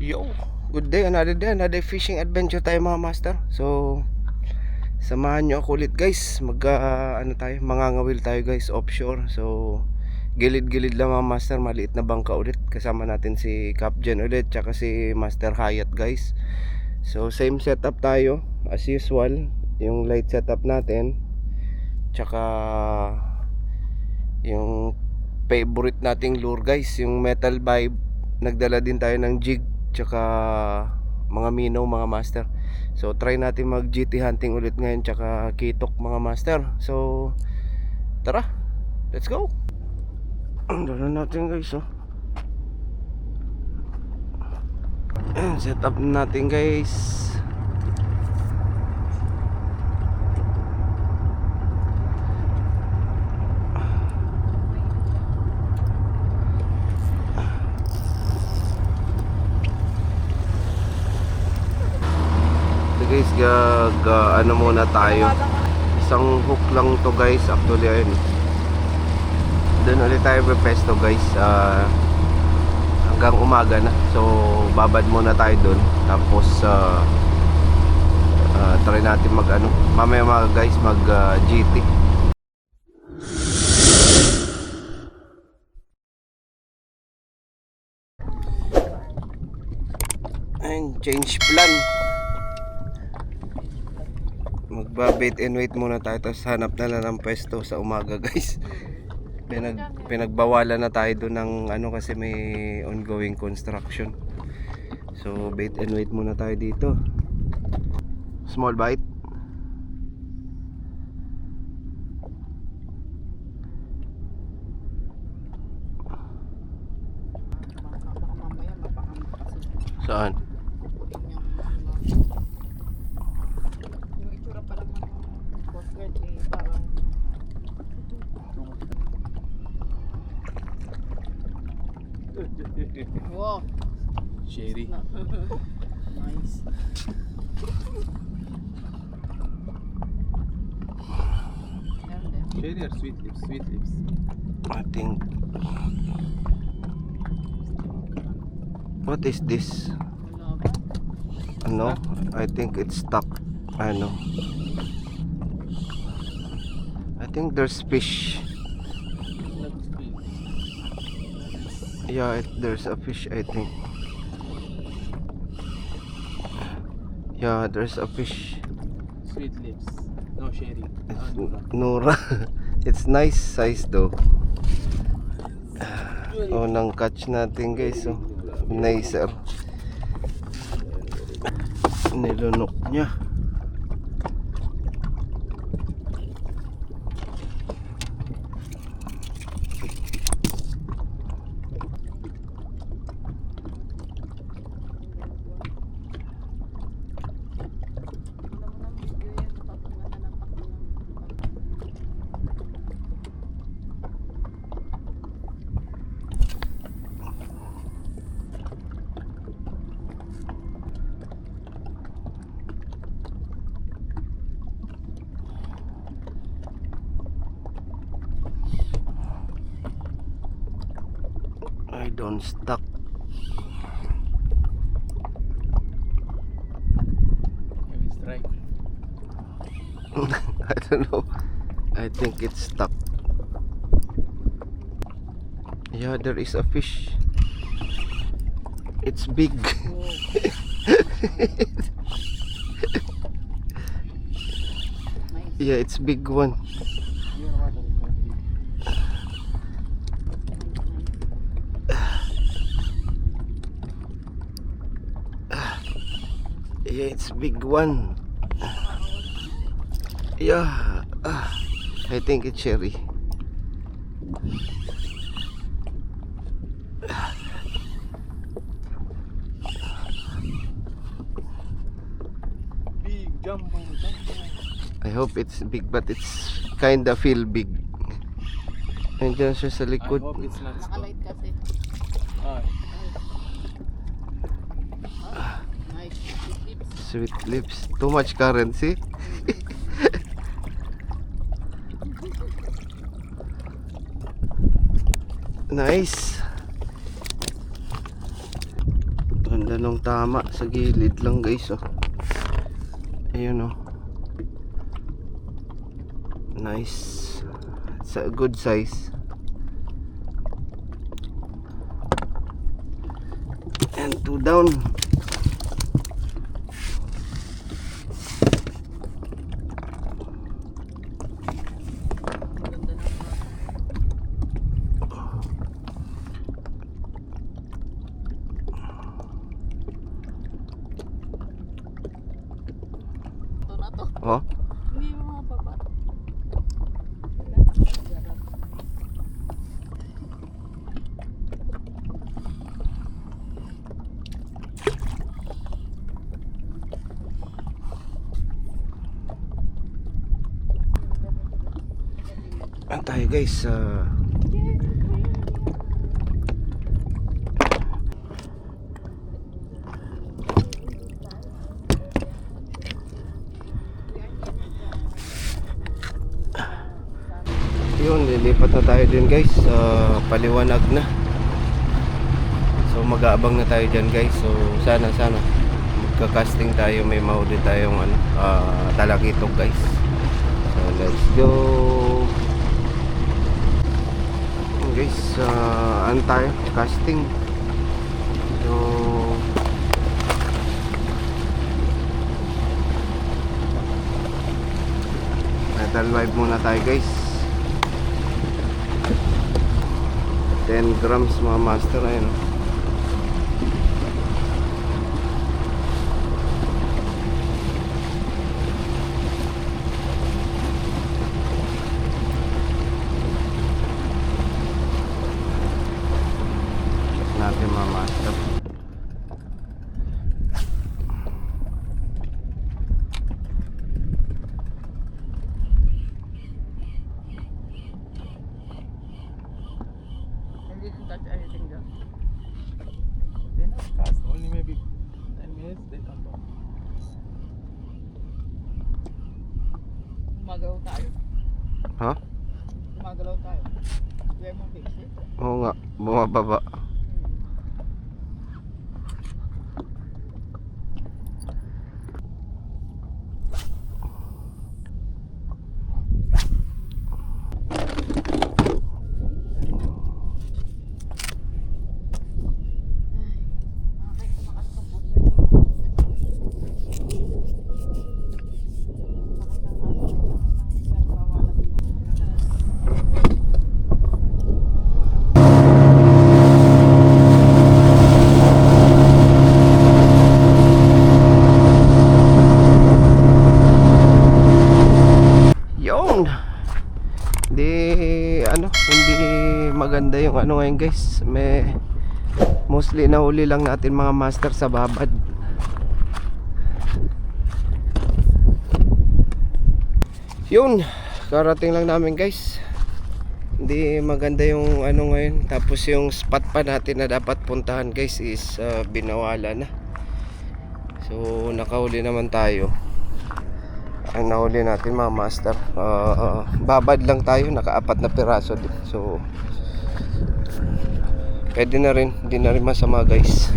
Yo, good day, another fishing adventure tayo mga master. So, samahan nyo ako ulit guys. Mangangawil tayo guys offshore. So, gilid-gilid lang mga master, maliit na bangka ulit. Kasama natin si Captain ulit, tsaka si Master Hayat guys. So, same setup tayo as usual. Yung light setup natin, tsaka yung favorite nating lure guys, yung metal vibe. Nagdala din tayo ng jig tsaka mga minnow mga master. So try natin mag GT hunting ulit ngayon tsaka kitok mga master. So tara, let's go. Dala natin guys oh. Set up natin guys. Guys, ano muna tayo, isang hook lang to guys actually. Ayun, doon ulit tayo pepesto guys, hanggang umaga na. So babad muna tayo doon, tapos try natin mamaya mga guys mag GT. And change plan, magba-bait and wait muna tayo, tapos hanap na lang ng pwesto sa umaga guys. Pinagbawalan na tayo doon ng kasi may ongoing construction. So bait and wait muna tayo dito. Small bite. Saan? Wow. Sherry. Nice. Sherry or sweet lips? Sweet lips. I think. What is this? Ano? I think it's stuck. Ano? I think there's fish. Yeah, there's a fish, I think. Yeah, there's a fish. Sweet lips. No sherry. It's Nora. It's nice size though. Oh, nang catch natin guys. Oh, nicer. Nilunok niya. I don't stuck. Heavy strike. I don't know. I think it's stuck. Yeah, there is a fish. It's big. Yeah, it's big one. Yeah, it's big one. Yeah, I think it's sherry. Big jumbo. I hope it's big, but it's kinda feel big. Nandiyan siya sa I likod. hope it's not stuck. Nakalight kasi. Ah, Nice. Sweet lips. Too much currency. Nice. Ganda nung tama sa gilid lang guys oh. Ayun oh. Nice. It's a good size. And 2 down. Ito na to. Oh. Hindi mo mababa. Ano tayo guys? Yun, lilipat na tayo din guys. Paliwanag na. So mag-aabang na tayo dyan guys. So sana magka-casting tayo. May mahuli tayong talakitok guys. So let's go. Guys, ano tayo? Casting. So metal vibe muna tayo guys. 10 grams mga master. Ayun oh. Natin mga master. Hindi din touch anything dyan. Then cast only maybe 10 minutes, they come back. Gumagalaw tayo. Ha? Gumagalaw tayo. Kaya mo fish eh. Oo nga, bumababa. Yun. Hindi maganda yung ngayon guys. Mostly nahuli lang natin mga master sa babad. Yun, karating lang namin guys. Hindi maganda yung ngayon. Tapos yung spot pa natin na dapat puntahan guys is binawala na. So nakahuli naman tayo. Ang nahuli natin mga master, babad lang tayo, naka-4 na piraso din. So pwede na rin, hindi na rin masama guys.